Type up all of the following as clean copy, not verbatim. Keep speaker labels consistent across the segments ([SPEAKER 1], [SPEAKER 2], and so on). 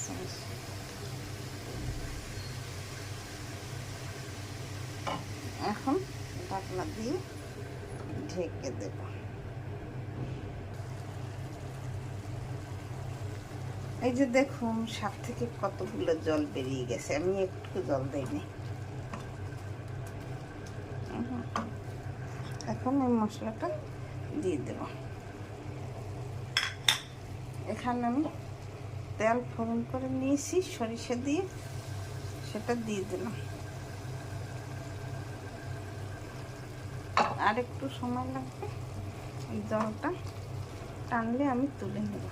[SPEAKER 1] চামচ। এখন ঢাকনা দিয়ে ঢেকে দেব। এই যে দেখুন শাক থেকে কতগুলো জল বেরিয়ে গেছে, আমি একটু জল দিইনি। এখন এই মশলাটা দিয়ে দেব। এখানে আমি তেল ফোড়ন করে নিয়েছি সরিষা দিয়ে, সেটা দিয়ে দিলাম। আর একটু সময় লাগবে, এই জলটা টানলে আমি তুলে নেব।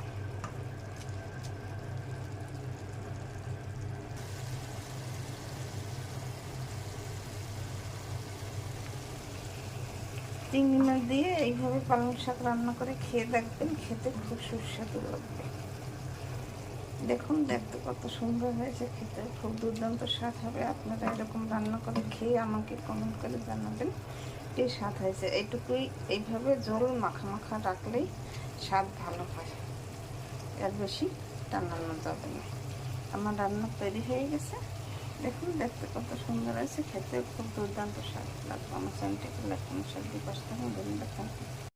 [SPEAKER 1] চিংড়ি মাছ দিয়ে এইভাবে পালং শাক রান্না করে খেয়ে দেখবেন, খেতে খুব সুস্বাদু লাগবে। দেখুন দেখতে কত সুন্দর হয়েছে, খেতে খুব দুর্দান্ত স্বাদ হবে। আপনারা এরকম রান্না করে খেয়ে আমাকে কমেন্ট করে জানাবেন কি স্বাদ হয়েছে। এইটুকুই, এইভাবে ঝোল মাখা মাখা রাখলেই স্বাদ ভালো হয়, এর বেশি টানানো যাবে না। আমার রান্না তৈরি হয়ে গেছে, দেখুন দেখতে কত সুন্দর হয়েছে, খেতে খুব দুর্দান্ত স্বাদ লাগবে। আমার চ্যানেলটিকে লাইক কমেন্ট শেয়ার দিয়ে পাশে থাকুন। ধন্যবাদ।